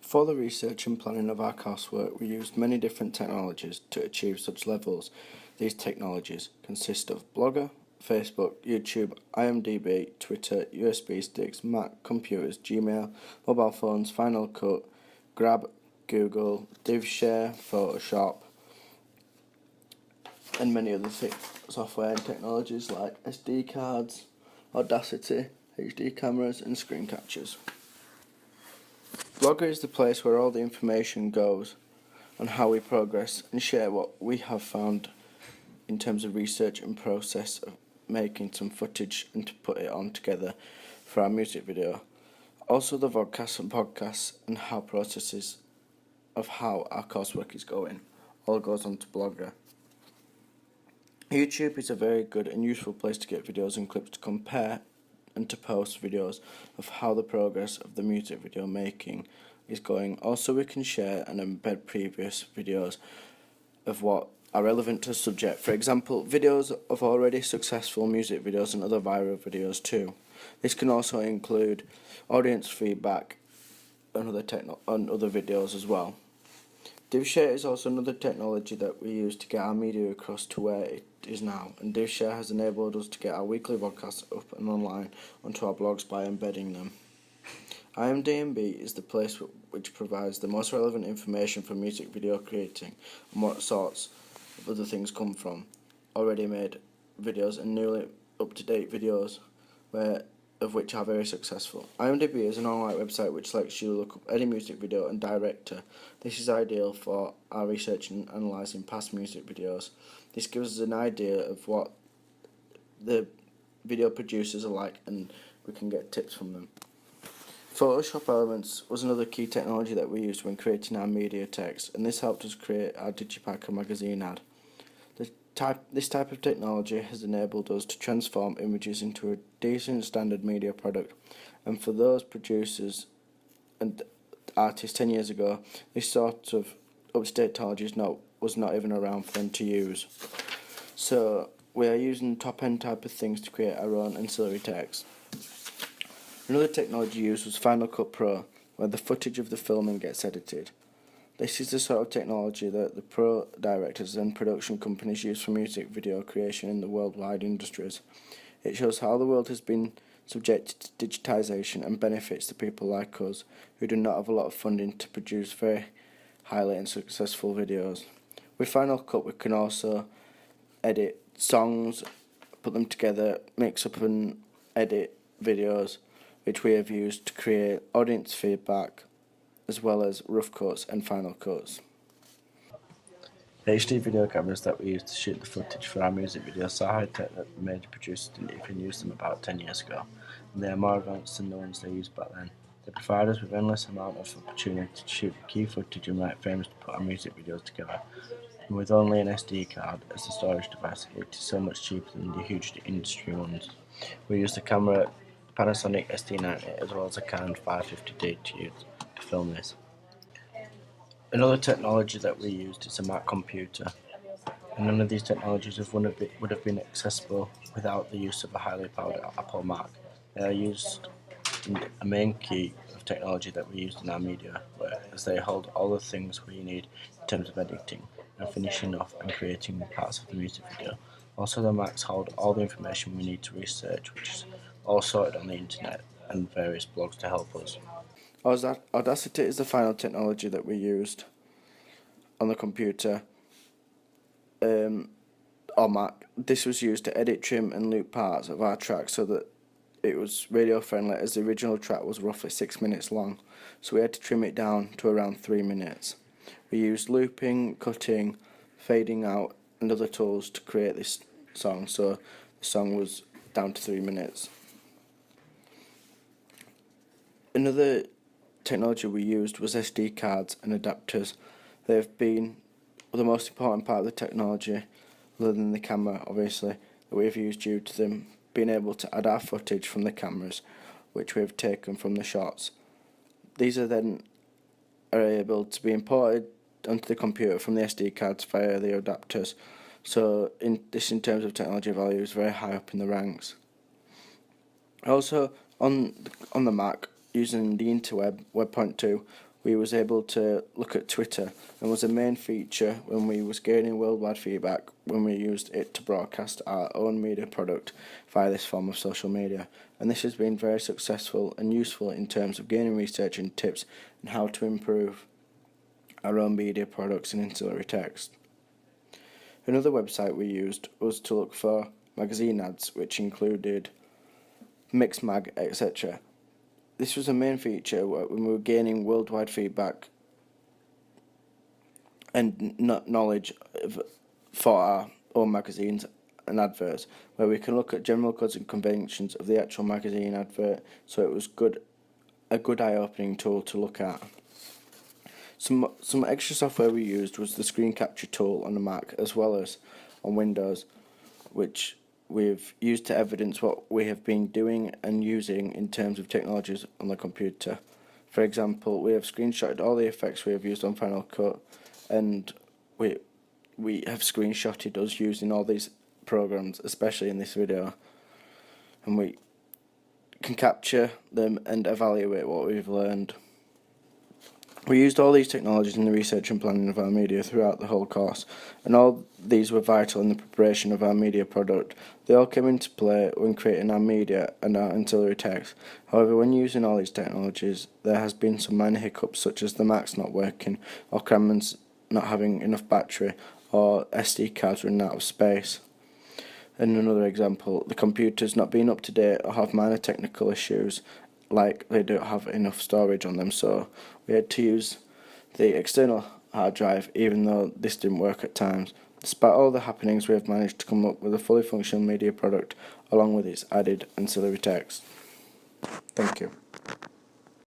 For the research and planning of our coursework, we used many different technologies to achieve such levels. These technologies consist of Blogger, Facebook, YouTube, IMDb, Twitter, USB sticks, Mac, computers, Gmail, mobile phones, Final Cut, Grab, Google, DivShare, Photoshop, and many other software and technologies like SD cards, Audacity, HD cameras, and screen captures. Blogger is the place where all the information goes on how we progress and share what we have found in terms of research and process of making some footage and to put it on together for our music video. Also the vodcasts and podcasts and how processes of how our coursework is going all goes onto Blogger. YouTube is a very good and useful place to get videos and clips to compare and to post videos of how the progress of the music video making is going. Also, we can share and embed previous videos of what are relevant to the subject. For example, videos of already successful music videos and other viral videos too. This can also include audience feedback and other videos as well. DivShare is also another technology that we use to get our media across to where it is now, and DivShare has enabled us to get our weekly podcasts up and online onto our blogs by embedding them. IMDb is the place which provides the most relevant information for music video creating and what sorts of other things come from already made videos and newly up-to-date videos of which are very successful. IMDb is an online website which lets you look up any music video and director. This is ideal for our research and analysing past music videos. This gives us an idea of what the video producers are like and we can get tips from them. Photoshop Elements was another key technology that we used when creating our media text, and this helped us create our Digipacker magazine ad. This type of technology has enabled us to transform images into a decent standard media product, and for those producers and artists 10 years ago, this sort of up-to-date technology was not even around for them to use. So we are using top-end type of things to create our own ancillary text. Another technology used was Final Cut Pro, where the footage of the filming gets edited. This is the sort of technology that the pro directors and production companies use for music video creation in the worldwide industries. It shows how the world has been subjected to digitisation and benefits the people like us who do not have a lot of funding to produce very highly and successful videos. With Final Cut we can also edit songs, put them together, mix up and edit videos which we have used to create audience feedback as well as rough cuts and final cuts. The HD video cameras that we use to shoot the footage for our music videos are so high-tech that the major producers didn't even use them about 10 years ago, and they are more advanced than the ones they used back then. They provide us with an endless amount of opportunity to shoot key footage and write frames to put our music videos together. And with only an SD card as the storage device, it is so much cheaper than the huge industry ones. We use the camera Panasonic SD90 as well as a Canon 550D to film this. Another technology that we used is a Mac computer, and none of these technologies would have been accessible without the use of a highly powered Apple Mac. They are used in a main key of technology that we used in our media, as they hold all the things we need in terms of editing and finishing off and creating parts of the music video. Also, the Macs hold all the information we need to research, which is all sorted on the internet and various blogs to help us. Audacity is the final technology that we used on the computer or Mac. This was used to edit, trim and loop parts of our track so that it was radio friendly, as the original track was roughly 6 minutes long, so we had to trim it down to around 3 minutes. We used looping, cutting, fading out and other tools to create this song, so the song was down to 3 minutes. Another technology we used was SD cards and adapters. They have been the most important part of the technology, other than the camera obviously, that we have used due to them being able to add our footage from the cameras which we have taken from the shots. These are then able to be imported onto the computer from the SD cards via the adapters, so in terms of technology value is very high up in the ranks. Also on the Mac, using the interweb, Web.2, we was able to look at Twitter, and was a main feature when we was gaining worldwide feedback when we used it to broadcast our own media product via this form of social media. And this has been very successful and useful in terms of gaining research and tips on how to improve our own media products and ancillary text. Another website we used was to look for magazine ads, which included Mixmag, etc. This was a main feature when we were gaining worldwide feedback and knowledge for our own magazines and adverts, where we can look at general codes and conventions of the actual magazine advert, so it was a good eye-opening tool to look at. Some extra software we used was the screen capture tool on the Mac as well as on Windows, which we've used to evidence what we have been doing and using in terms of technologies on the computer. For example, we have screenshotted all the effects we have used on Final Cut, and we have screenshotted us using all these programs, especially in this video, and we can capture them and evaluate what we've learned. We used all these technologies in the research and planning of our media throughout the whole course, and all these were vital in the preparation of our media product. They all came into play when creating our media and our ancillary text. However, when using all these technologies, there has been some minor hiccups, such as the Mac's not working, or Cameron's not having enough battery, or SD cards running out of space. And another example, the computers not being up to date or have minor technical issues, like they don't have enough storage on them, so we had to use the external hard drive, even though this didn't work at times. Despite all the happenings, we have managed to come up with a fully functional media product along with its added ancillary text. Thank you.